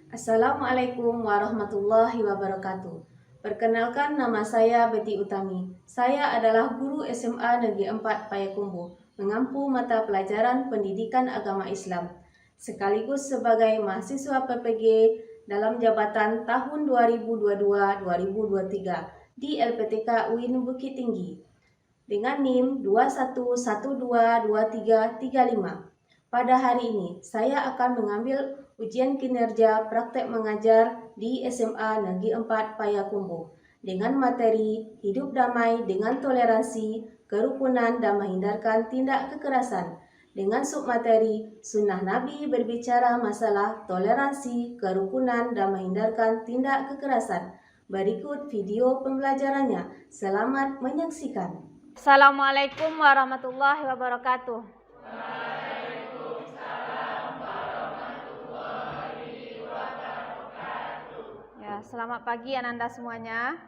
Assalamualaikum warahmatullahi wabarakatuh. Perkenalkan, nama saya Betty Utami. Saya adalah guru SMA Negeri 4 Payakumbuh, mengampu mata pelajaran Pendidikan Agama Islam, sekaligus sebagai mahasiswa PPG dalam jabatan tahun 2022-2023 di LPTK UIN Bukit Tinggi dengan NIM 21122335. Pada hari ini, saya akan mengambil ujian kinerja praktek mengajar di SMA Negeri 4 Payakumbuh dengan materi Hidup Damai dengan Toleransi, Kerukunan dan Menghindarkan Tindak Kekerasan dengan submateri Sunnah Nabi berbicara masalah toleransi, kerukunan dan menghindarkan tindak kekerasan. Berikut video pembelajarannya. Selamat menyaksikan. Assalamualaikum warahmatullahi wabarakatuh. Ya, selamat pagi Ananda semuanya.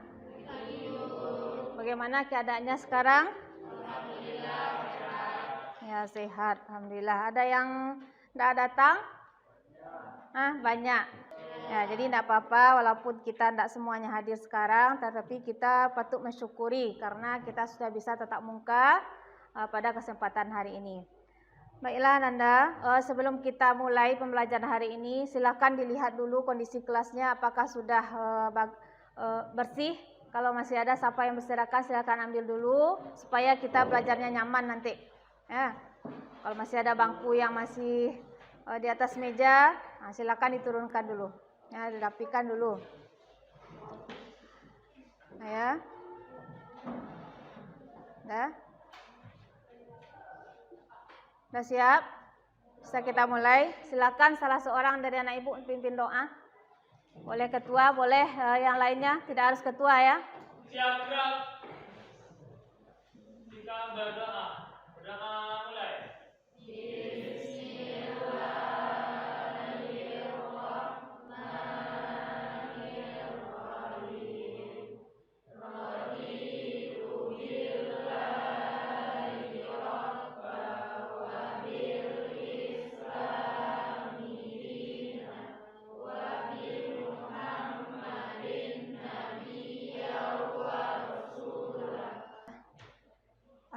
Bagaimana keadaannya sekarang? Ya, sehat. Alhamdulillah. Ada yang tidak datang? Banyak. Ya, jadi tidak apa-apa walaupun kita tidak semuanya hadir sekarang, tetapi kita patut mensyukuri karena kita sudah bisa tatap muka pada kesempatan hari ini. Baiklah Nanda, sebelum kita mulai pembelajaran hari ini, silakan dilihat dulu kondisi kelasnya apakah sudah bersih. Kalau masih ada siapa yang berserakan, silakan ambil dulu supaya kita belajarnya nyaman nanti. Ya. Kalau masih ada bangku yang masih di atas meja, silakan diturunkan dulu. Ya, dirapikan dulu. Ya. Sudah siap? Bisa kita mulai. Silakan salah seorang dari anak ibu pimpin doa. Boleh ketua, boleh yang lainnya. Tidak harus ketua ya. Siap gerak. Kita berdoa. Berdoa mulai.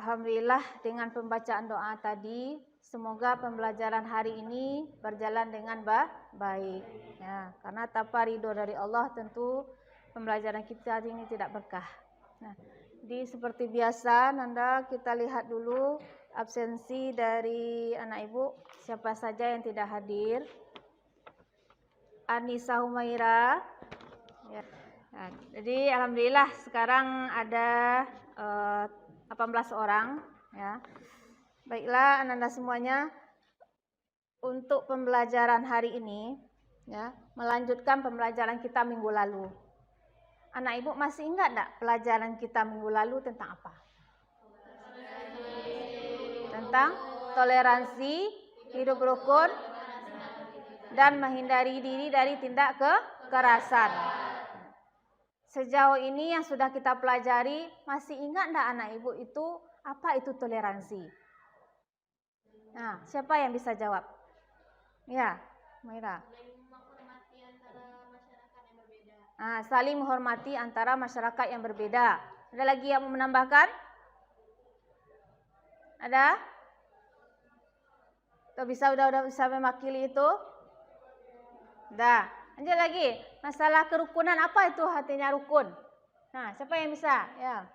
Alhamdulillah dengan pembacaan doa tadi, semoga pembelajaran hari ini berjalan dengan baik. Ya, karena tanpa ridho dari Allah tentu pembelajaran kita hari ini tidak berkah. Nah, jadi seperti biasa, Nanda kita lihat dulu absensi dari anak ibu siapa saja yang tidak hadir. Anissa Humaira. Ya. Nah, jadi alhamdulillah sekarang ada 18 orang ya. Baiklah Ananda semuanya, untuk pembelajaran hari ini ya, melanjutkan pembelajaran kita minggu lalu. Anak ibu masih ingat enggak pelajaran kita minggu lalu tentang apa? Tentang toleransi, hidup rukun dan menghindari diri dari tindak kekerasan. Sejauh ini yang sudah kita pelajari, masih ingat enggak anak ibu itu apa itu toleransi? Nah, siapa yang bisa jawab? Ya, Maira. Saling menghormati antara masyarakat yang berbeda. Ada lagi yang mau menambahkan? Ada? Atau udah bisa mewakili itu? Dah. Lanjut lagi. Masalah kerukunan, apa itu artinya rukun? Nah, siapa yang bisa? Ya.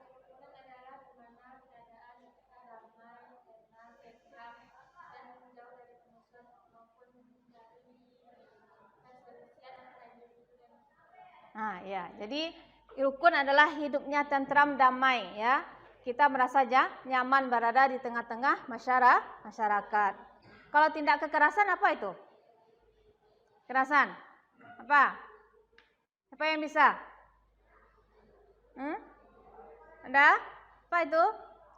Nah, ya. Jadi rukun adalah hidupnya tentram damai ya. Kita merasa nyaman berada di tengah-tengah masyarakat. Kalau tindak kekerasan apa itu? Kekerasan. Apa? Siapa yang bisa? Ada? Apa itu?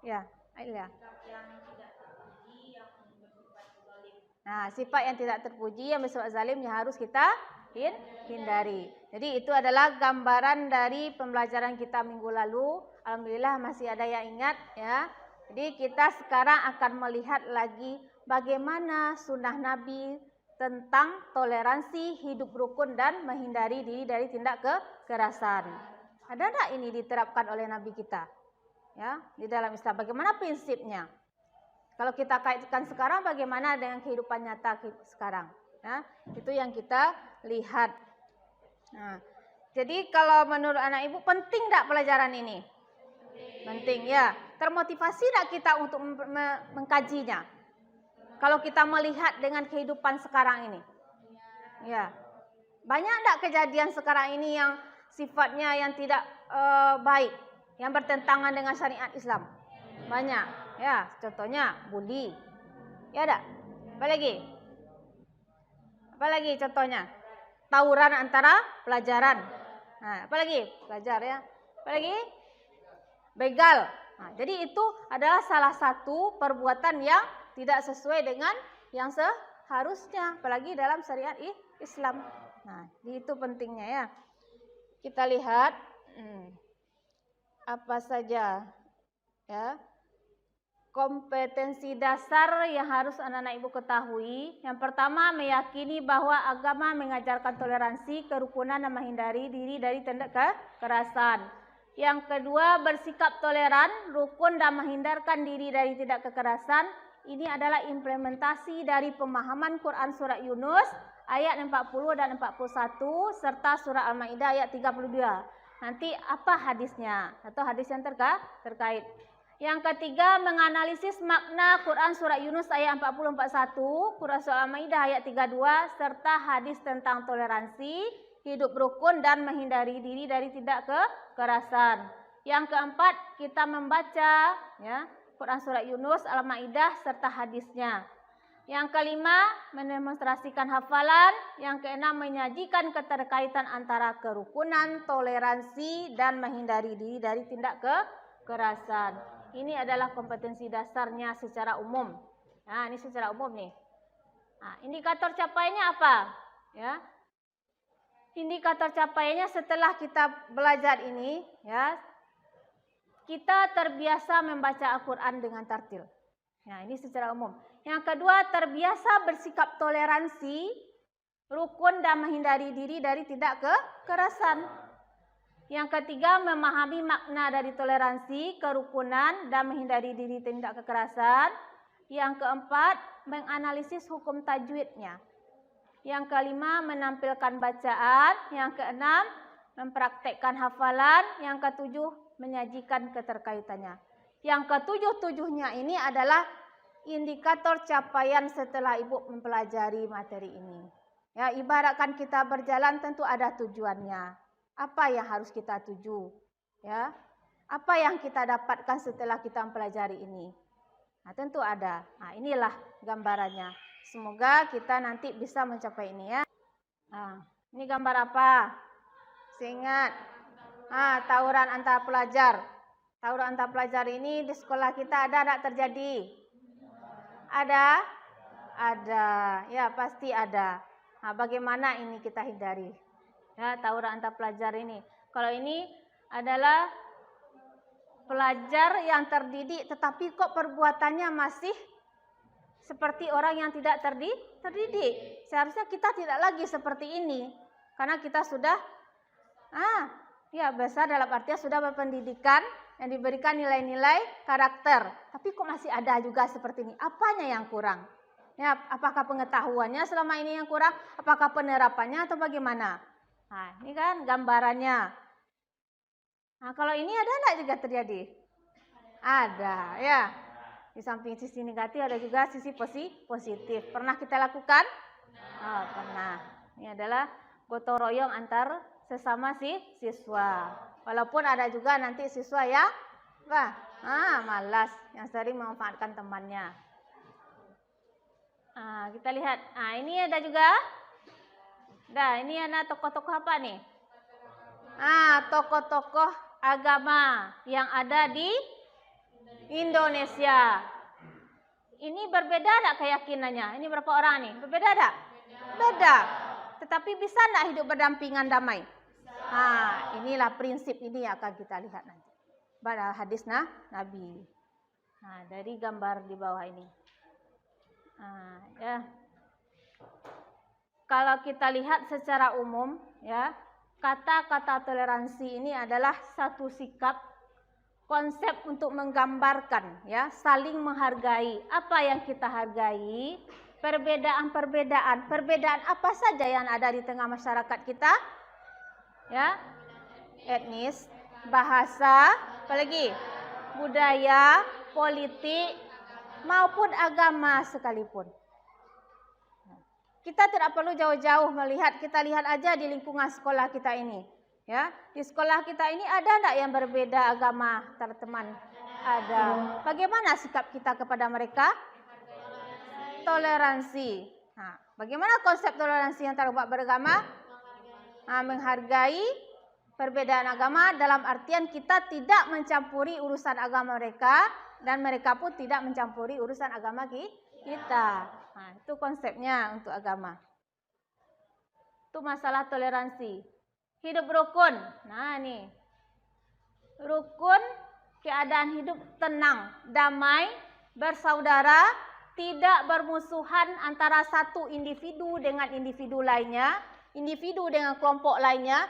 Ya, Ailia. Nah, sifat yang tidak terpuji yang bersifat zalim yang harus kita hindari. Jadi itu adalah gambaran dari pembelajaran kita minggu lalu. Alhamdulillah masih ada yang ingat ya. Jadi kita sekarang akan melihat lagi bagaimana sunnah Nabi tentang toleransi, hidup rukun dan menghindari diri dari tindak kekerasan. Ada enggak ini diterapkan oleh Nabi kita? Ya, di dalam Islam bagaimana prinsipnya? Kalau kita kaitkan sekarang bagaimana dengan kehidupan nyata sekarang? Ya, itu yang kita lihat. Nah, jadi kalau menurut anak ibu penting enggak pelajaran ini? Penting ya. Termotivasi enggak kita untuk mengkajinya? Kalau kita melihat dengan kehidupan sekarang ini. Ya. Banyak enggak kejadian sekarang ini yang sifatnya yang tidak baik, yang bertentangan dengan syariat Islam? Banyak. Ya, contohnya bully. Ya enggak? Apa lagi? Apa lagi contohnya? Tawuran antara pelajaran. Nah, apa lagi? Pelajar ya. Apa lagi? Begal. Nah, jadi itu adalah salah satu perbuatan yang tidak sesuai dengan yang seharusnya, apalagi dalam syariat Islam. Nah, itu pentingnya ya. Kita lihat apa saja ya kompetensi dasar yang harus anak-anak ibu ketahui. Yang pertama, meyakini bahwa agama mengajarkan toleransi, kerukunan dan menghindari diri dari tindak kekerasan. Yang kedua, bersikap toleran, rukun dan menghindarkan diri dari tindak kekerasan. Ini adalah implementasi dari pemahaman Quran surat Yunus ayat 40 dan 41 serta surah Al-Maidah ayat 32. Nanti apa hadisnya atau hadis yang terkait. Yang ketiga, menganalisis makna Quran surat Yunus ayat 40-41, Quran surah Al-Maidah ayat 32 serta hadis tentang toleransi, hidup rukun dan menghindari diri dari tindak kekerasan. Yang keempat, kita membaca ya Quran surat Yunus, Al-Maidah serta hadisnya. Yang kelima, mendemonstrasikan hafalan. Yang keenam, menyajikan keterkaitan antara kerukunan, toleransi dan menghindari diri dari tindak kekerasan. Ini adalah kompetensi dasarnya secara umum. Nah, ini secara umum nih. Nah, indikator capaiannya apa? Ya. Indikator capaiannya setelah kita belajar ini, ya, kita terbiasa membaca Al-Quran dengan tartil. Nah, ini secara umum. Yang kedua, terbiasa bersikap toleransi, rukun dan menghindari diri dari tindak kekerasan. Yang ketiga, memahami makna dari toleransi, kerukunan dan menghindari diri tindak kekerasan. Yang keempat, menganalisis hukum tajwidnya. Yang kelima, menampilkan bacaan. Yang keenam, mempraktekkan hafalan. Yang ketujuh, menyajikan keterkaitannya. Yang ketujuh-tujuhnya ini adalah indikator capaian setelah ibu mempelajari materi ini. Ya, ibaratkan kita berjalan tentu ada tujuannya. Apa yang harus kita tuju? Ya, apa yang kita dapatkan setelah kita mempelajari ini? Nah, tentu ada. Nah, inilah gambarannya. Semoga kita nanti bisa mencapai ini ya. Nah, ini gambar apa? Ingat. Tawuran antar pelajar. Tawuran antar pelajar ini di sekolah kita ada tidak terjadi? Ada? Ada. Ya, pasti ada. Nah, bagaimana ini kita hindari? Ya, tawuran antar pelajar ini. Kalau ini adalah pelajar yang terdidik tetapi kok perbuatannya masih seperti orang yang tidak terdidik. Seharusnya kita tidak lagi seperti ini. Karena kita sudah besar dalam artian sudah berpendidikan yang diberikan nilai-nilai karakter. Tapi kok masih ada juga seperti ini? Apanya yang kurang? Ya, apakah pengetahuannya selama ini yang kurang? Apakah penerapannya atau bagaimana? Nah, ini kan gambarannya. Nah, kalau ini ada enggak juga terjadi? Ada, ya. Di samping sisi negatif ada juga sisi positif. Pernah kita lakukan? Oh, pernah. Ini adalah gotong royong antar sesama siswa. Walaupun ada juga nanti siswa yang malas, yang sering memanfaatkan temannya. Kita lihat. Ini ada juga. Ini ada tokoh-tokoh apa nih? Tokoh-tokoh agama yang ada di Indonesia. Ini berbeda enggak keyakinannya? Ini berapa orang nih? Berbeda enggak? Beda. Tetapi bisa enggak hidup berdampingan damai? Inilah prinsip ini yang akan kita lihat nanti. Pada hadis Nabi. Dari gambar di bawah ini. Ya. kalau kita lihat secara umum, ya, kata-kata toleransi ini adalah satu sikap, konsep untuk menggambarkan, ya, saling menghargai. Apa yang kita hargai? Perbedaan apa saja yang ada di tengah masyarakat kita, ya, etnis, bahasa, apalagi budaya, politik, maupun agama sekalipun. Kita tidak perlu jauh-jauh melihat, kita lihat aja di lingkungan sekolah kita ini. Ya, di sekolah kita ini ada enggak yang berbeda agama, teman-teman? Ada. Bagaimana sikap kita kepada mereka? Toleransi. Nah, bagaimana konsep toleransi yang terbuat beragama? Menghargai perbedaan agama dalam artian kita tidak mencampuri urusan agama mereka dan mereka pun tidak mencampuri urusan agama kita. Nah, itu konsepnya untuk agama. Itu masalah toleransi. Hidup rukun. Nah, nih. Rukun, keadaan hidup tenang, damai, bersaudara, tidak bermusuhan antara satu individu dengan individu lainnya, individu dengan kelompok lainnya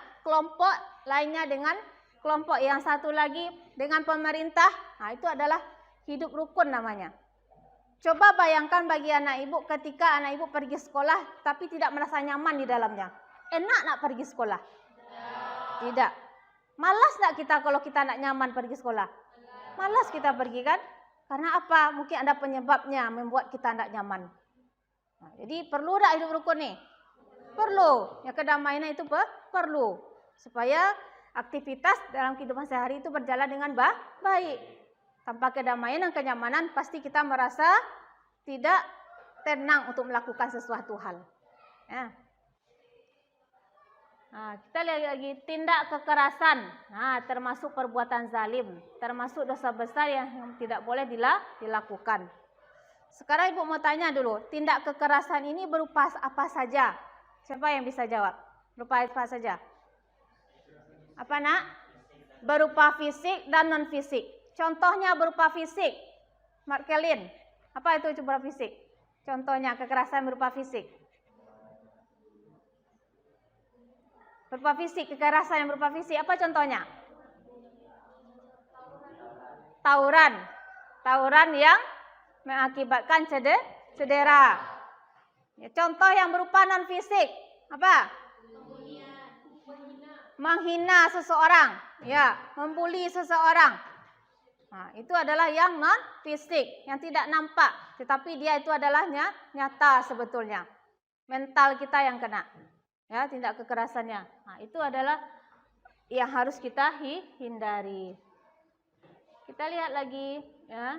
dengan kelompok yang satu lagi dengan pemerintah. Nah, itu adalah hidup rukun namanya. Coba bayangkan bagi anak ibu ketika anak ibu pergi sekolah tapi tidak merasa nyaman di dalamnya. Enak nak pergi sekolah? Tidak. Malas nak kita kalau kita nak nyaman pergi sekolah? Malas kita pergi kan? Karena apa? Mungkin ada penyebabnya membuat kita tidak nyaman. Nah, jadi perlu tak hidup rukun nih? Perlu. Ya, kedamaian itu perlu. Supaya aktivitas dalam kehidupan sehari itu berjalan dengan baik. Tanpa kedamaian dan kenyamanan pasti kita merasa tidak tenang untuk melakukan sesuatu hal. Ya. Nah, kita lihat lagi tindak kekerasan. Nah, termasuk perbuatan zalim, termasuk dosa besar yang tidak boleh dilakukan. Sekarang ibu mau tanya dulu, tindak kekerasan ini berupa apa saja? Siapa yang bisa jawab? Berupa apa saja? Apa nak? Berupa fisik dan non fisik. Contohnya berupa fisik. Mark Kelin, apa itu berupa fisik? Contohnya kekerasan berupa fisik. Berupa fisik, kekerasan yang berupa fisik, apa contohnya? Tawuran. Tawuran yang mengakibatkan cedera. Ya, contoh yang berupa non fisik, apa? Menghina seseorang, ya, membuli seseorang. Nah, itu adalah yang non fisik, yang tidak nampak, tetapi dia itu adalah nyata sebetulnya. Mental kita yang kena. Ya, tindak kekerasannya. Nah, itu adalah yang harus kita hindari. Kita lihat lagi, ya.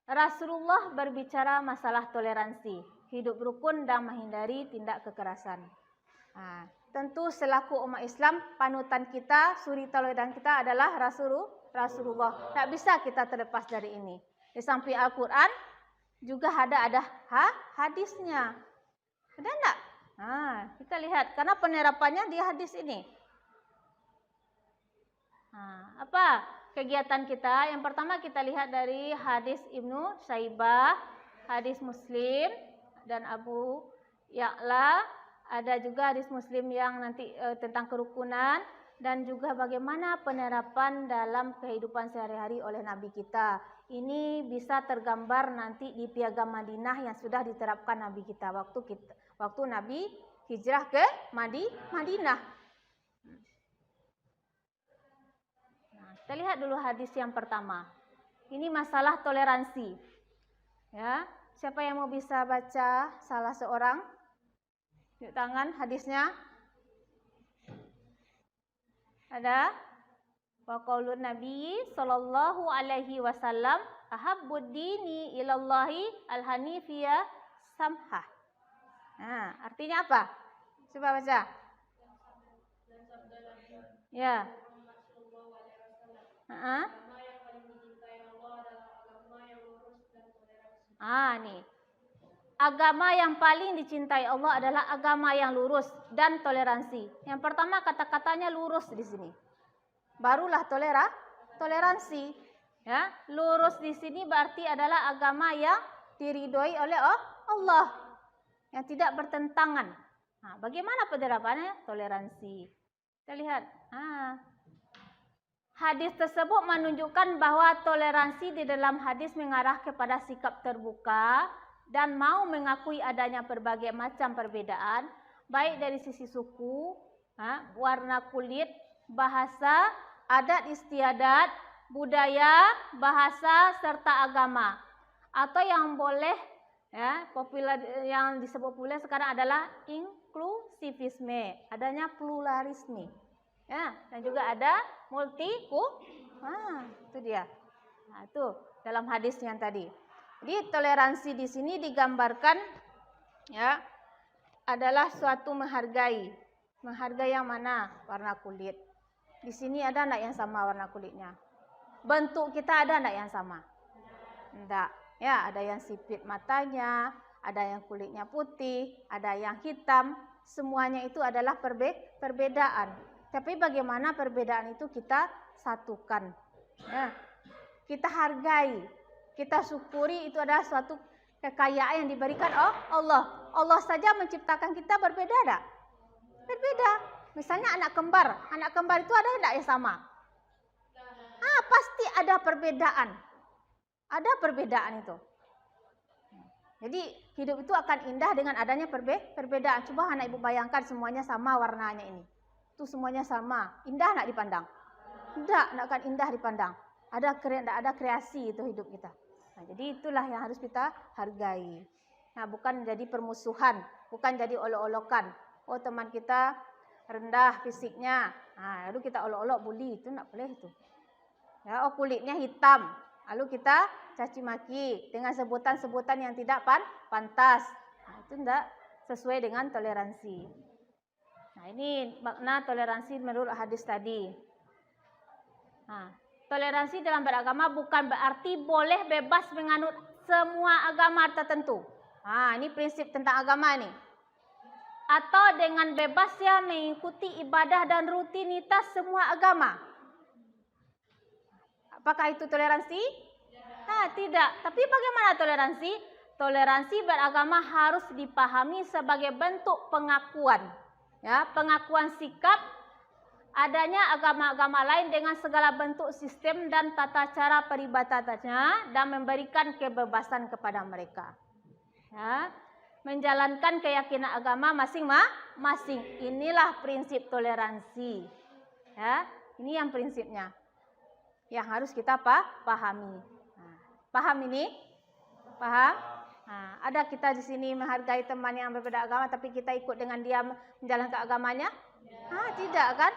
Rasulullah berbicara masalah toleransi, hidup rukun dan menghindari tindak kekerasan. Nah, tentu selaku umat Islam, panutan kita, suri teladan kita adalah Rasulullah. Tak bisa kita terlepas dari ini. Di samping Al-Quran juga ada hadisnya. Ada enggak? Nah, kita lihat karena penerapannya di hadis ini. Nah, apa kegiatan kita? Yang pertama kita lihat dari hadis Ibnu Saibah, hadis Muslim dan Abu Ya'la. Ada juga hadis Muslim yang nanti tentang kerukunan dan juga bagaimana penerapan dalam kehidupan sehari-hari oleh Nabi kita. Ini bisa tergambar nanti di Piagam Madinah yang sudah diterapkan Nabi kita waktu Nabi hijrah ke Madinah. Nah, kita lihat dulu hadis yang pertama. Ini masalah toleransi. Ya, siapa yang mau bisa baca salah seorang? Yuk tangan hadisnya. Ada? Wa qaulun Nabi sallallahu alaihi wasallam ahabbud dini ilallahi al-hanifiyah samhah. Nah, artinya apa? Coba baca. Ya. Nih. Agama yang paling dicintai Allah adalah agama yang lurus dan toleransi. Yang pertama kata-katanya lurus di sini. Barulah toleransi. Ya, lurus di sini berarti adalah agama yang diridhoi oleh Allah. yang tidak bertentangan. Nah, bagaimana penerapannya? Toleransi. Kita lihat. Hadis tersebut menunjukkan bahwa toleransi di dalam hadis mengarah kepada sikap terbuka dan mau mengakui adanya berbagai macam perbedaan, baik dari sisi suku, warna kulit, bahasa, adat istiadat, budaya, bahasa, serta agama. Atau yang boleh yang disebut populer sekarang adalah inklusivisme, adanya pluralisme. Dan juga ada itu dia. Nah, itu dalam hadis yang tadi. Jadi toleransi di sini digambarkan adalah suatu menghargai. Menghargai yang mana? Warna kulit. Di sini ada enggak yang sama warna kulitnya? Bentuk kita ada enggak yang sama? Enggak. Ya, ada yang sipit matanya, ada yang kulitnya putih, ada yang hitam. Semuanya itu adalah perbedaan. Tapi bagaimana perbedaan itu kita satukan. Kita hargai, kita syukuri, itu adalah suatu kekayaan yang diberikan Allah. Allah saja menciptakan kita berbeda tak? Berbeda. Misalnya anak kembar itu ada tidak yang sama? Pasti ada perbedaan. Ada perbedaan itu. Jadi hidup itu akan indah dengan adanya perbedaan. Coba anak ibu bayangkan semuanya sama warnanya ini. Itu semuanya sama. Indah nak dipandang? Tidak akan indah dipandang. Tidak ada kreasi itu hidup kita. Nah, jadi itulah yang harus kita hargai. Nah, bukan jadi permusuhan, bukan jadi olok-olokan. Oh, teman kita rendah fisiknya. Nah, lalu kita olok-olok bully, itu enggak boleh itu. Ya, kulitnya hitam. Lalu kita caci maki dengan sebutan-sebutan yang tidak pantas. Nah, itu enggak sesuai dengan toleransi. Nah, ini makna toleransi menurut hadis tadi. Nah, toleransi dalam beragama bukan berarti boleh bebas menganut semua agama tertentu. Ini prinsip tentang agama nih. Atau dengan bebasnya mengikuti ibadah dan rutinitas semua agama. Apakah itu toleransi? Tidak. Tapi bagaimana toleransi? Toleransi beragama harus dipahami sebagai bentuk pengakuan. Pengakuan sikap adanya agama-agama lain dengan segala bentuk sistem dan tata cara peribadatannya dan memberikan kebebasan kepada mereka. Menjalankan keyakinan agama masing-masing. Inilah prinsip toleransi. Ini yang prinsipnya yang harus kita pahami. Paham ini? Paham? Ada kita di sini menghargai teman yang berbeda agama, tapi kita ikut dengan dia menjalankan agamanya? Tidak kan?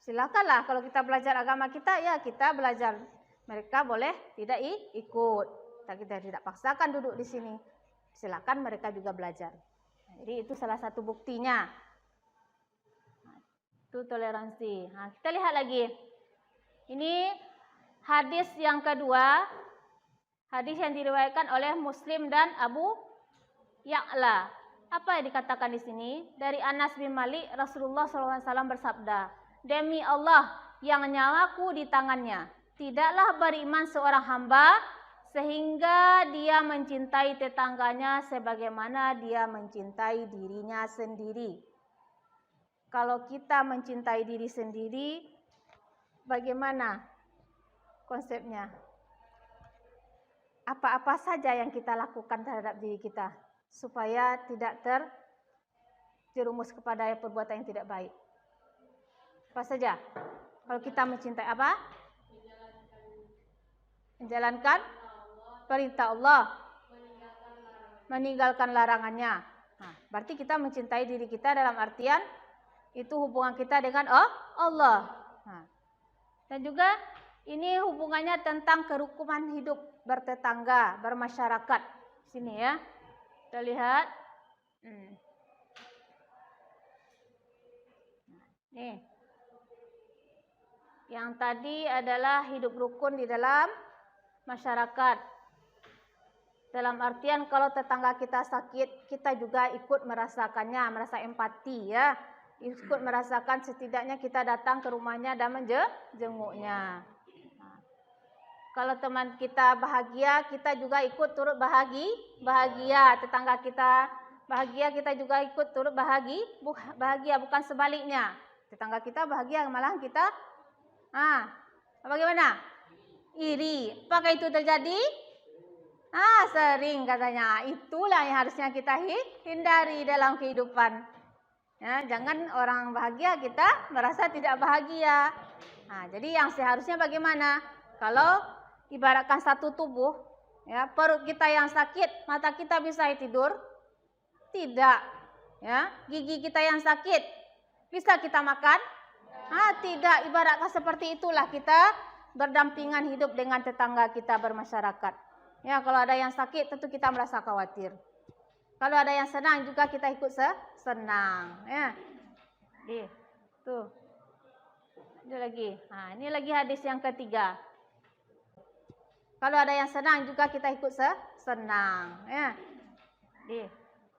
Silakanlah kalau kita belajar agama kita, ya kita belajar. Mereka boleh tidak ikut. Kita tidak paksakan duduk di sini. Silakan mereka juga belajar. Jadi itu salah satu buktinya. Itu toleransi. Kita lihat lagi. Ini hadis yang kedua. Hadis yang diriwayatkan oleh Muslim dan Abu Ya'la. Apa yang dikatakan di sini? Dari Anas bin Malik, Rasulullah SAW bersabda, "Demi Allah yang nyawaku di tangannya, tidaklah beriman seorang hamba sehingga dia mencintai tetangganya sebagaimana dia mencintai dirinya sendiri." Kalau kita mencintai diri sendiri, bagaimana konsepnya? Apa-apa saja yang kita lakukan terhadap diri kita supaya tidak terjerumus kepada perbuatan yang tidak baik. Apa saja? Kalau kita mencintai apa? Menjalankan perintah Allah, meninggalkan larangannya. Berarti kita mencintai diri kita dalam artian itu hubungan kita dengan Allah. Dan juga ini hubungannya tentang kerukunan hidup bertetangga, bermasyarakat. Sini ya. Kita lihat. Nih. Yang tadi adalah hidup rukun di dalam masyarakat. Dalam artian kalau tetangga kita sakit, kita juga ikut merasakannya, merasa empati ya. Ikut merasakan, setidaknya kita datang ke rumahnya dan menjenguknya. Kalau teman kita bahagia, kita juga ikut turut bahagia. Tetangga kita bahagia kita juga ikut turut bahagia, bukan sebaliknya. Tetangga kita bahagia, malah kita bagaimana? Iri. Apakah itu terjadi? Sering katanya. Itulah yang harusnya kita hindari dalam kehidupan. Ya, jangan orang bahagia kita merasa tidak bahagia. Jadi yang seharusnya bagaimana? Kalau ibaratkan satu tubuh, ya, perut kita yang sakit, mata kita bisa tidur? Tidak. Ya, gigi kita yang sakit, bisa kita makan? Tidak. Ibaratkan seperti itulah kita berdampingan hidup dengan tetangga kita bermasyarakat. Ya, kalau ada yang sakit tentu kita merasa khawatir. Kalau ada yang senang juga kita ikut senang. Ya. Tuh. Ini lagi. Ini lagi hadis yang ketiga. Kalau ada yang senang juga kita ikut senang. Ya.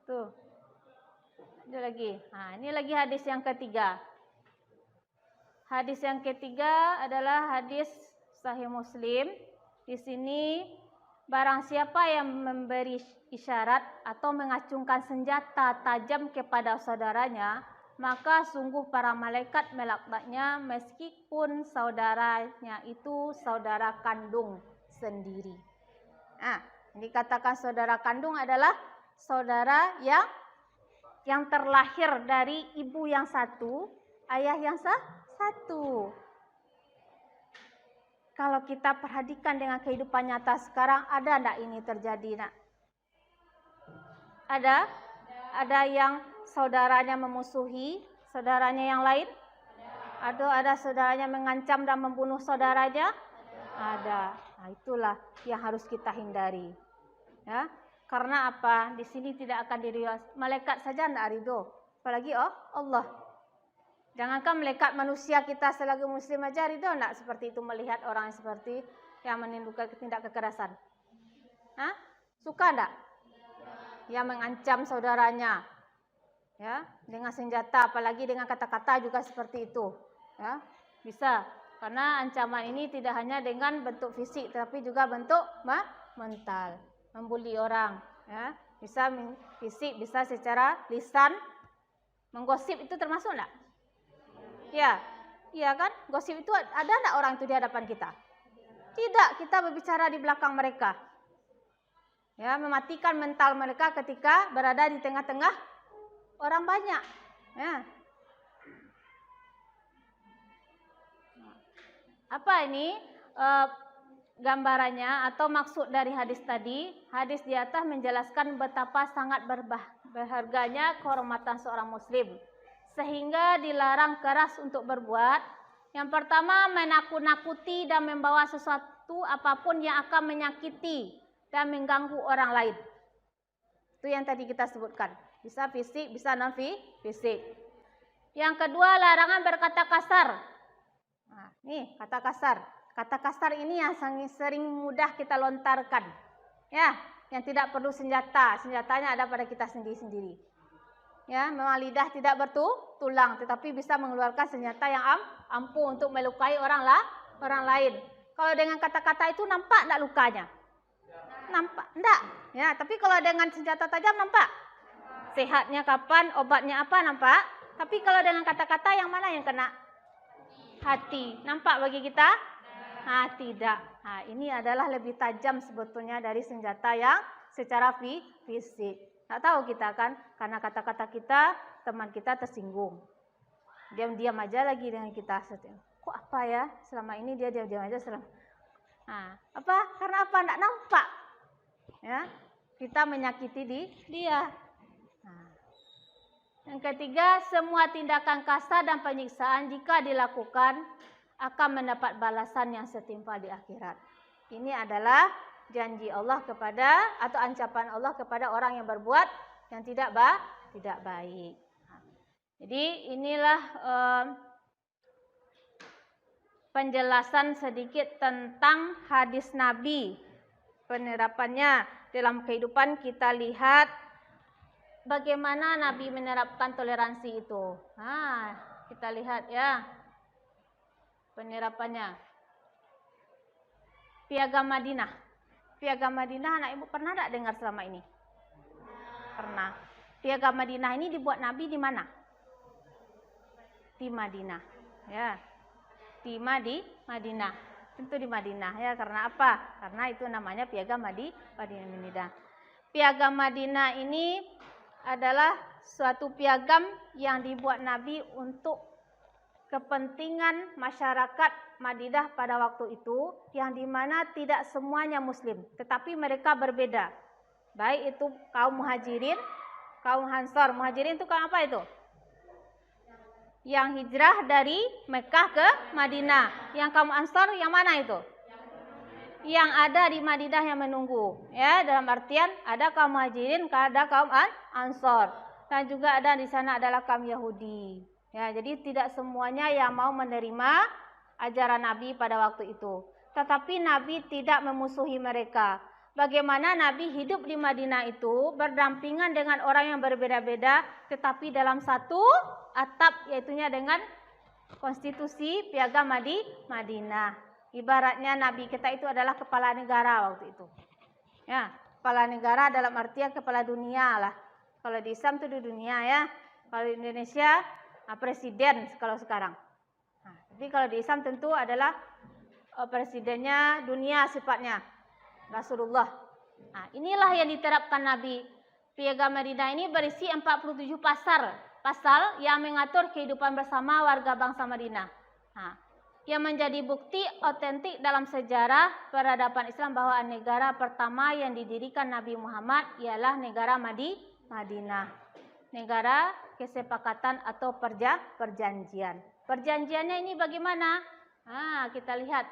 Tuh. Ini lagi. Ini lagi hadis yang ketiga. Hadis yang ketiga adalah hadis Sahih Muslim. Di sini barang siapa yang memberi isyarat atau mengacungkan senjata tajam kepada saudaranya, maka sungguh para malaikat melaknatnya meskipun saudaranya itu saudara kandung sendiri. Ini katakan saudara kandung adalah saudara yang terlahir dari ibu yang satu, ayah yang satu. Kalau kita perhatikan dengan kehidupan nyata sekarang, ada enggak ini terjadi, nak? Ada yang saudaranya memusuhi saudaranya yang lain? Ada saudaranya mengancam dan membunuh saudaranya? Ada. Itulah yang harus kita hindari. Ya, karena apa? Di sini tidak akan diridhoi. Malaikat saja tidak ridho, apalagi Allah. Jangankan malaikat manusia kita selagi muslim aja ridho enggak seperti itu melihat orang yang seperti yang menimbulkan tindak kekerasan. Suka enggak? Yang mengancam saudaranya, ya, dengan senjata, apalagi dengan kata-kata juga seperti itu. Ya, bisa. Karena ancaman ini tidak hanya dengan bentuk fisik, tapi juga bentuk mental, membuli orang. Ya, bisa fisik, bisa secara lisan. Menggosip itu termasuk enggak? Ya, iya kan? Gosip itu ada enggak orang itu di hadapan kita? Tidak, kita berbicara di belakang mereka. Ya, mematikan mental mereka ketika berada di tengah-tengah orang banyak. Ya. Apa ini gambarannya atau maksud dari hadis tadi? Hadis di atas menjelaskan betapa sangat berharganya kehormatan seorang muslim. Sehingga dilarang keras untuk berbuat. Yang pertama, menakut-nakuti dan membawa sesuatu apapun yang akan menyakiti dan mengganggu orang lain. Itu yang tadi kita sebutkan. Bisa fisik, bisa non-fisik. Yang kedua, larangan berkata kasar. Nih, kata kasar. Kata kasar ini yang sering mudah kita lontarkan. Ya, yang tidak perlu senjata. Senjatanya ada pada kita sendiri-sendiri. Ya, memang lidah tidak bertulang, tetapi bisa mengeluarkan senjata yang ampuh untuk melukai orang lain. Kalau dengan kata-kata itu nampak enggak lukanya? Nampak enggak? Ya, tapi kalau dengan senjata tajam nampak? Sehatnya kapan, obatnya apa nampak? Tapi kalau dengan kata-kata yang mana yang kena? Hati. Nampak bagi kita? Tidak. Ini adalah lebih tajam sebetulnya dari senjata yang secara fisik. Tak tahu kita kan, karena kata-kata kita, teman kita tersinggung. Diam-diam aja lagi dengan kita. Kok apa ya, selama ini dia diam-diam aja. Apa? Karena apa? Nggak nampak. Ya, kita menyakiti dia. Yang ketiga, semua tindakan kasar dan penyiksaan jika dilakukan akan mendapat balasan yang setimpal di akhirat. Ini adalah janji Allah kepada atau ancaman Allah kepada orang yang berbuat yang tidak baik. Jadi inilah penjelasan sedikit tentang hadis Nabi. Penerapannya dalam kehidupan kita lihat bagaimana Nabi menerapkan toleransi itu. Kita lihat ya penerapannya. Piagam Madinah. Piagam Madinah, anak ibu pernah tak dengar selama ini? Pernah. Piagam Madinah ini dibuat Nabi di mana? Di Madinah. Ya. Di Madinah. Tentu di Madinah ya. Karena apa? Karena itu namanya Piagam Madinah. Piagam Madinah ini adalah suatu piagam yang dibuat Nabi untuk kepentingan masyarakat Madinah pada waktu itu, yang dimana tidak semuanya Muslim, tetapi mereka berbeda. Baik itu kaum Muhajirin, kaum Ansor. Muhajirin itu kaum apa itu? Yang hijrah dari Mekah ke Madinah. Yang kaum Ansor yang mana itu? Yang ada di Madinah yang menunggu. Ya, dalam artian ada kaum Muhajirin, ada kaum Ansor. Dan juga ada di sana adalah kaum Yahudi. Ya, jadi tidak semuanya yang mau menerima ajaran Nabi pada waktu itu. Tetapi Nabi tidak memusuhi mereka. Bagaimana Nabi hidup di Madinah itu berdampingan dengan orang yang berbeda-beda, tetapi dalam satu atap, yaitunya dengan konstitusi Piagam Madinah. Ibaratnya Nabi kita itu adalah kepala negara waktu itu. Ya, kepala negara dalam artian kepala dunia lah. Kalau di Islam itu di dunia ya. Kalau di Indonesia presiden kalau sekarang. Nah, tapi kalau di Islam tentu adalah presidennya dunia sifatnya. Rasulullah. Nah, inilah yang diterapkan Nabi. Piagam Madinah ini berisi 47 pasal yang mengatur kehidupan bersama warga bangsa Madinah. Nah, yang menjadi bukti otentik dalam sejarah peradaban Islam bahwa negara pertama yang didirikan Nabi Muhammad ialah negara Madinah. Negara kesepakatan atau perjanjian. Perjanjiannya ini bagaimana? Nah, kita lihat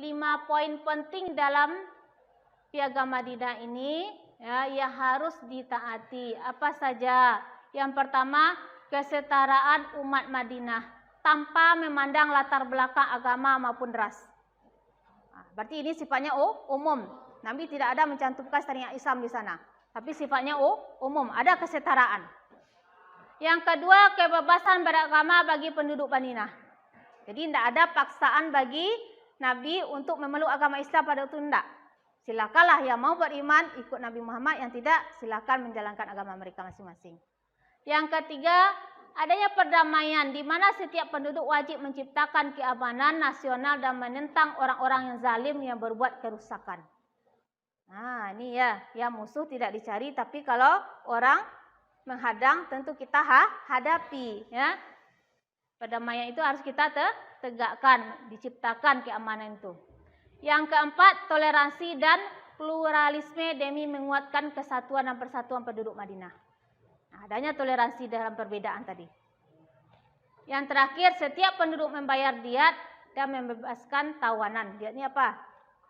5 poin penting dalam Piagam Madinah ini ya, yang harus ditaati. Apa saja? Yang pertama, kesetaraan umat Madinah tanpa memandang latar belakang agama maupun ras. Nah, berarti ini sifatnya umum. Nabi tidak ada mencantumkan syariat Islam di sana, tapi sifatnya umum, ada kesetaraan. Yang kedua, kebebasan beragama bagi penduduk Madinah. Jadi tidak ada paksaan bagi Nabi untuk memeluk agama Islam pada waktu itu, tidak. Silakanlah yang mau beriman ikut Nabi Muhammad, yang tidak silakan menjalankan agama mereka masing-masing. Yang ketiga, adanya perdamaian di mana setiap penduduk wajib menciptakan keamanan nasional dan menentang orang-orang yang zalim yang berbuat kerusakan. Nah, ini ya, yang musuh tidak dicari, tapi kalau orang menghadang tentu kita hadapi ya. Perdamaian itu harus kita tegakkan, diciptakan keamanan itu. Yang keempat, toleransi dan pluralisme demi menguatkan kesatuan dan persatuan penduduk Madinah. Nah, adanya toleransi dalam perbedaan tadi. Yang terakhir, setiap penduduk membayar diat dan membebaskan tawanan. Diat ini apa?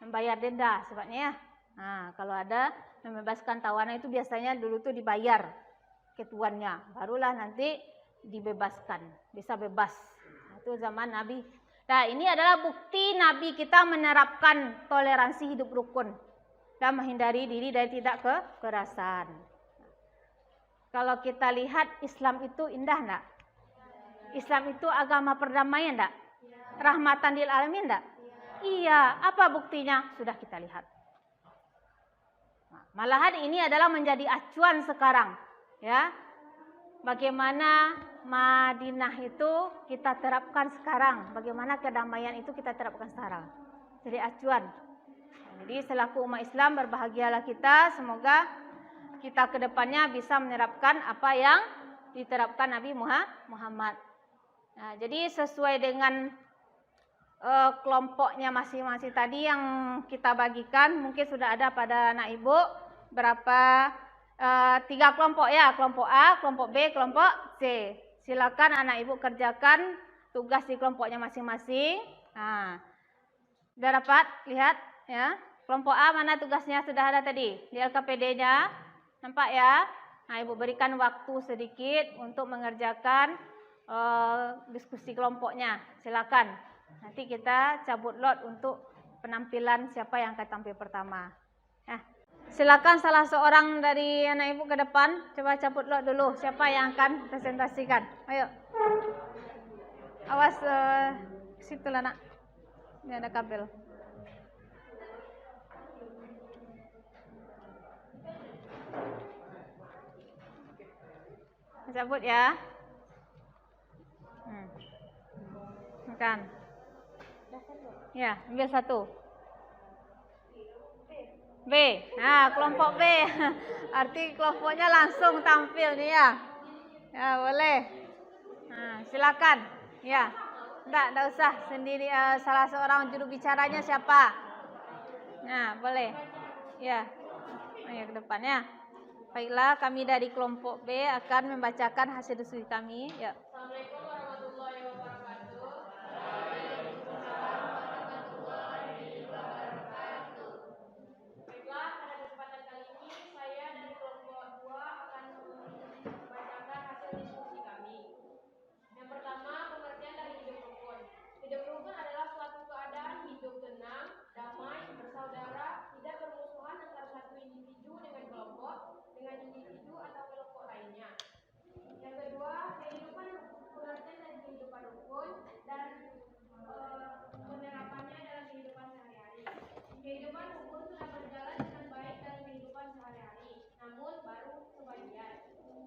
Membayar denda sifatnya ya. Nah, kalau ada membebaskan tawanan itu biasanya dulu tuh dibayar ke tuannya, barulah nanti dibebaskan, bisa bebas. Nah, itu zaman Nabi. Nah, ini adalah bukti Nabi kita menerapkan toleransi hidup rukun dan menghindari diri dari tidak kekerasan. Kalau kita lihat Islam itu indah enggak? Islam itu agama perdamaian enggak? Rahmatan lil alamin enggak? Iya, apa buktinya? Sudah kita lihat. Nah, malahan ini adalah menjadi acuan sekarang, ya. Bagaimana Madinah itu kita terapkan sekarang, bagaimana kedamaian itu kita terapkan sekarang. Jadi acuan. Jadi selaku umat Islam berbahagialah kita, semoga kita ke depannya bisa menerapkan apa yang diterapkan Nabi Muhammad. Nah, jadi sesuai dengan kelompoknya masing-masing tadi yang kita bagikan, mungkin sudah ada pada anak ibu berapa 3 kelompok ya, kelompok A, kelompok B, kelompok C. Silakan anak ibu kerjakan tugas di kelompoknya masing-masing. Nah, sudah dapat lihat ya. Kelompok A mana tugasnya sudah ada tadi di LKPD-nya, nampak ya. Nah, ibu berikan waktu sedikit untuk mengerjakan diskusi kelompoknya. Silakan. Nanti kita cabut lot untuk penampilan siapa yang akan tampil pertama. Nah, silakan salah seorang dari anak ibu ke depan, coba cabut lot dulu. Siapa yang akan presentasikan? Ayo. Awas situlah nak. Ini ada kabel. Cabut ya. Makan. Ya, ambil satu. B. Nah, kelompok B. Arti kelompoknya langsung tampil nih ya. Ya, boleh. Nah, silakan. Ya. Enggak usah sendiri, salah seorang juru bicaranya siapa? Nah, boleh. Ya. Ayo ke depannya. Baiklah, kami dari kelompok B akan membacakan hasil diskusi kami. Ya. Assalamualaikum warahmatullahi wabarakatuh. Baiklah, pada kesempatan kali ini saya dari kelompok 2 akan membacakan hasil diskusi kami. Yang pertama, pengertian dari hidup rukun. Hidup rukun adalah suatu keadaan hidup tenang, damai, bersaudara, tidak bermusuhan antara satu individu dengan kelompok, dengan individu atau kelompok lainnya. Yang kedua, pengertian dari kehidupan rukun dan penerapannya dalam kehidupan sehari-hari. Kehidupan rukun sudah berjalan dengan baik dalam kehidupan sehari-hari, namun baru sebagian.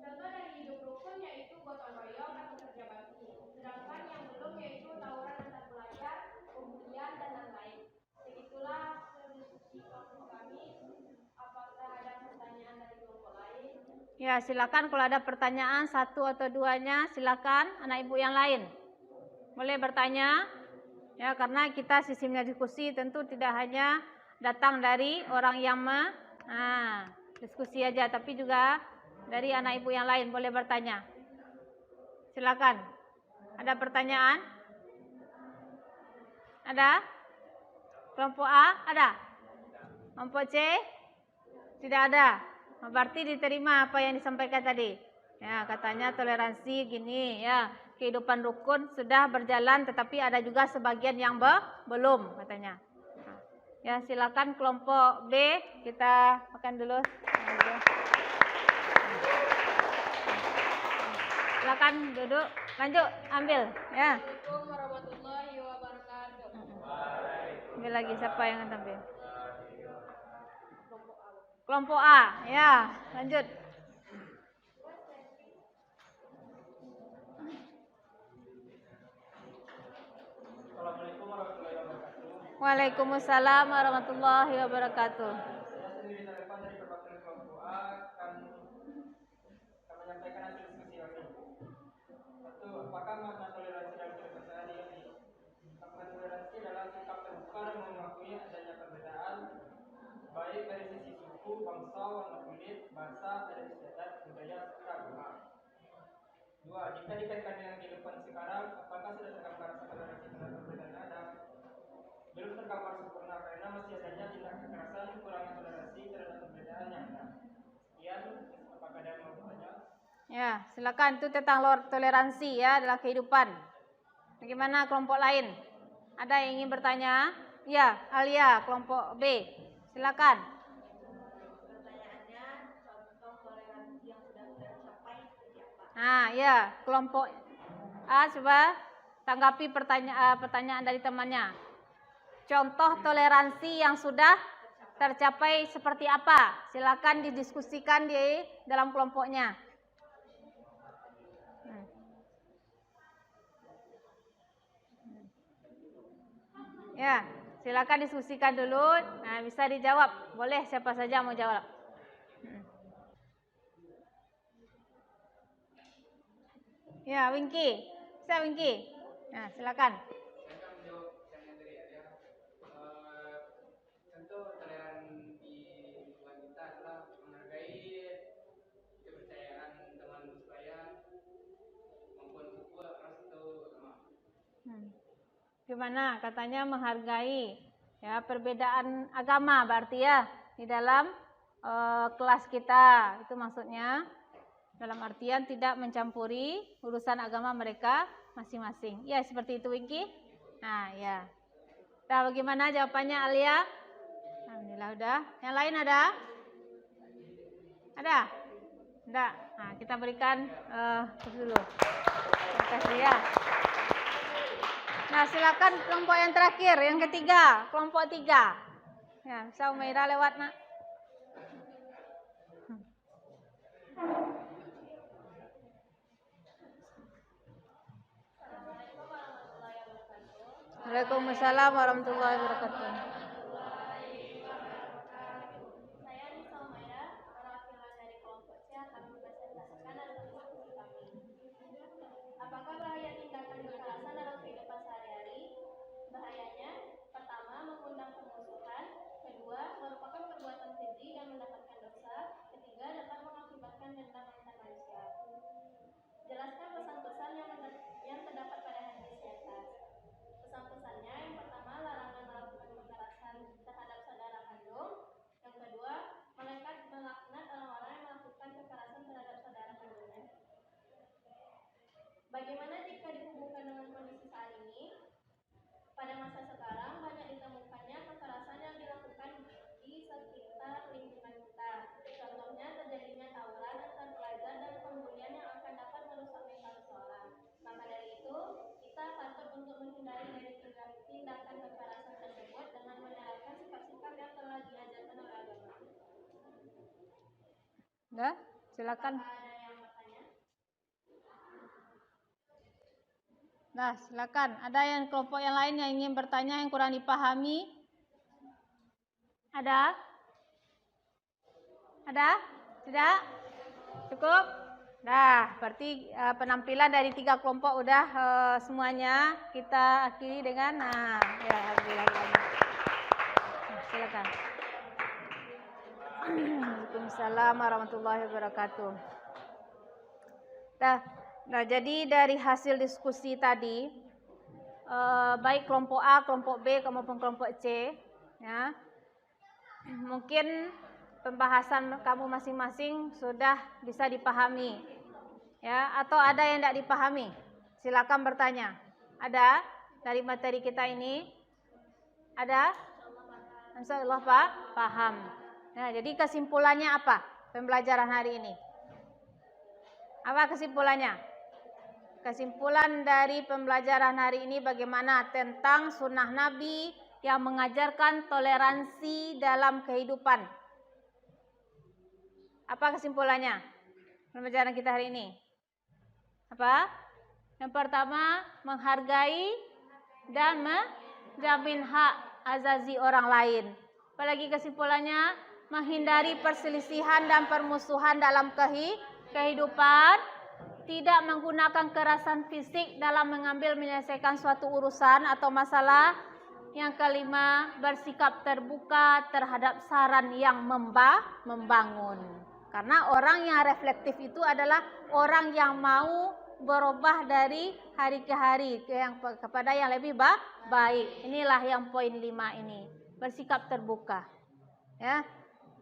Contoh dari hidup rukun yaitu gotong royong atau kerja bakti, sedangkan yang belum yaitu tawuran antar pelajar, pembulian dan lain-lain. Begitulah diskusi kelompok kami. Apakah ada pertanyaan dari kelompok lain? Ya, silakan kalau ada pertanyaan satu atau duanya, silakan anak ibu yang lain. Boleh bertanya. Ya, karena kita sistemnya diskusi tentu tidak hanya datang dari orang yang diskusi aja, tapi juga dari anak ibu yang lain boleh bertanya. Silakan. Ada pertanyaan? Ada? Kelompok A ada? Kelompok C? Tidak ada. Berarti diterima apa yang disampaikan tadi. Ya, katanya toleransi gini ya. Kehidupan rukun sudah berjalan tetapi ada juga sebagian yang belum katanya. Ya, silakan kelompok B, kita makan dulu. Silakan duduk, lanjut ambil ya. Assalamualaikum warahmatullahi wabarakatuh. Ambil lagi siapa yang akan ambil? Kelompok A, ya, lanjut. Assalamualaikum warahmatullahi wabarakatuh. Waalaikumsalam warahmatullahi wabarakatuh. Saya sendiri telepon dari perwakilan kelompok A akan menyampaikan hasil diskusi kami. Satu, apakah makna toleransi dalam kehidupan sehari-hari? Makna toleransi adalah sikap terbuka dan mengakui adanya perbedaan, baik dari sisi suku, bangsa, warna kulit, bahasa, adat istiadat, budaya, serta agama. Dua, jika dikaitkan dengan kehidupan sekarang, apakah sudah tergambar rasa toleransi terhadap perbedaan adat? Belum tergambar sempurna karena masih adanya tindak kekerasan, kurangnya toleransi terhadap perbedaan yang ada. Sekian, apakah ada yang mau bertanya? Ya, silakan, itu tentang toleransi ya dalam kehidupan. Bagaimana kelompok lain? Ada yang ingin bertanya? Ya, Alia, kelompok B. Silakan. Pertanyaannya, contoh toleransi yang sudah tercapai seperti apa? Nah, ya, kelompok A coba tanggapi pertanyaan dari temannya. Contoh toleransi yang sudah tercapai seperti apa? Silakan didiskusikan di dalam kelompoknya. Ya, silakan diskusikan dulu. Nah, bisa dijawab. Boleh siapa saja mau jawab. Ya, Winky. Bisa Winky. Nah, silakan. Saya akan menjawab pertanyaan dari Arya. Contoh toleransi wanita adalah menghargai kepercayaan teman sebaya maupun suku, ras atau agama. Gimana? Katanya menghargai ya perbedaan agama berarti ya di dalam kelas kita. Itu maksudnya dalam artian tidak mencampuri urusan agama mereka masing-masing. Ya, seperti itu Winky. Nah, ya. Nah, bagaimana jawabannya Alia? Alhamdulillah udah. Yang lain ada? Ada? Enggak. Nah, kita berikan dulu. Terima kasih ya. Nah, silakan kelompok yang terakhir, yang ketiga, kelompok 3. Ya, bisa Umaira lewat, Nak. Waalaikumsalam warahmatullahi wabarakatuh. Saya Nisa Umaira, perwakilan dari kelompok C akan mempresentasikan hasil diskusi kami. Apakah bahaya tindakan kekerasan dalam kehidupan sehari-hari? Bahayanya, pertama, mengundang permusuhan. Kedua, merupakan perbuatan keji dan mendapatkan dosa. Ketiga, dapat mengakibatkan dendam antar manusia. Jelaskan pesan-pesan yang terdapat pada hadis di atas. Pesan-pesannya, yang pertama, larangan melakukan kekerasan terhadap saudara kandung. Yang kedua, malaikat melaknat orang-orang yang melakukan kekerasan terhadap saudara kandungnya. Bagaimana jika dihubungkan dengan kondisi saat ini? Pada masa sekarang banyak ditemukannya kekerasan yang dilakukan di sekitar lingkungan kita. Contohnya terjadinya tawuran antar pelajar dan pembulian yang akan dapat merusak mental seseorang. Maka dari itu, kita patut untuk menghindari dari tindakan kekerasan tersebut dengan menerapkan sikap-sikap yang telah diajarkan oleh agama. Nah, silakan. Apakah ada yang bertanya? Nah, silakan. Ada yang kelompok yang lain yang ingin bertanya yang kurang dipahami? Ada? Ada? Tidak? Cukup? Nah, berarti penampilan dari 3 kelompok udah semuanya kita akhiri dengan ya alhamdulillah. Nah, silakan. Waalaikumsalam warahmatullahi wabarakatuh. Nah, jadi dari hasil diskusi tadi, baik kelompok A, kelompok B, maupun kelompok C, ya, mungkin pembahasan kamu masing-masing sudah bisa dipahami, ya, atau ada yang tidak dipahami? Silakan bertanya. Ada dari materi kita ini? Ada? Insyaallah Pak, paham. Nah, jadi kesimpulannya apa pembelajaran hari ini? Apa kesimpulannya? Kesimpulan dari pembelajaran hari ini bagaimana tentang sunnah Nabi yang mengajarkan toleransi dalam kehidupan. Apa kesimpulannya pembelajaran kita hari ini? Apa? Yang pertama, menghargai dan menjamin hak azazi orang lain. Apalagi kesimpulannya, menghindari perselisihan dan permusuhan dalam kehidupan. Tidak menggunakan kekerasan fisik dalam mengambil menyelesaikan suatu urusan atau masalah. Yang kelima, bersikap terbuka terhadap saran yang membangun. Karena orang yang reflektif itu adalah orang yang mau berubah dari hari ke hari kepada yang lebih baik. Inilah yang poin 5 ini. Bersikap terbuka. Ya.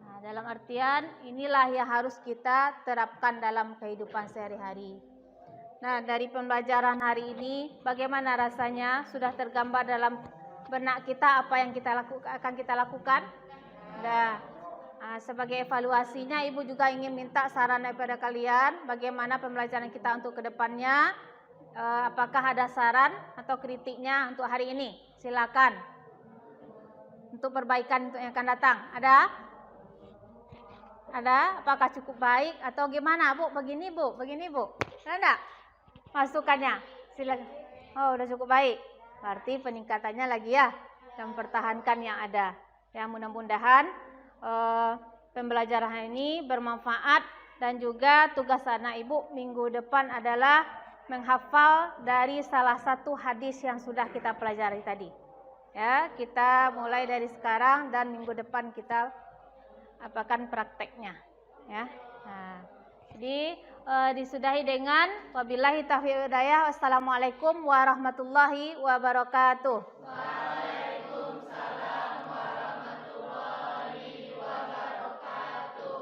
Nah, dalam artian inilah yang harus kita terapkan dalam kehidupan sehari-hari. Nah, dari pembelajaran hari ini bagaimana rasanya? Sudah tergambar dalam benak kita apa yang akan kita lakukan? Nah, sebagai evaluasinya Ibu juga ingin minta saran daripada kalian bagaimana pembelajaran kita untuk kedepannya. Apakah ada saran atau kritiknya untuk hari ini? Silakan. Untuk perbaikan untuk yang akan datang. Ada? Apakah cukup baik atau gimana, Bu? Begini, Bu. Ada enggak masukannya? Silakan. Oh, udah cukup baik. Berarti peningkatannya lagi ya. Dan pertahankan yang ada. Ya, mudah-mudahan pembelajaran ini bermanfaat dan juga tugas anak Ibu minggu depan adalah menghafal dari salah satu hadis yang sudah kita pelajari tadi. Ya, kita mulai dari sekarang dan minggu depan kita apakan prakteknya, ya. Nah, jadi disudahi dengan wabillahi taufiq hidayah. Wassalamualaikum warahmatullahi wabarakatuh. Waalaikumsalam warahmatullahi wabarakatuh.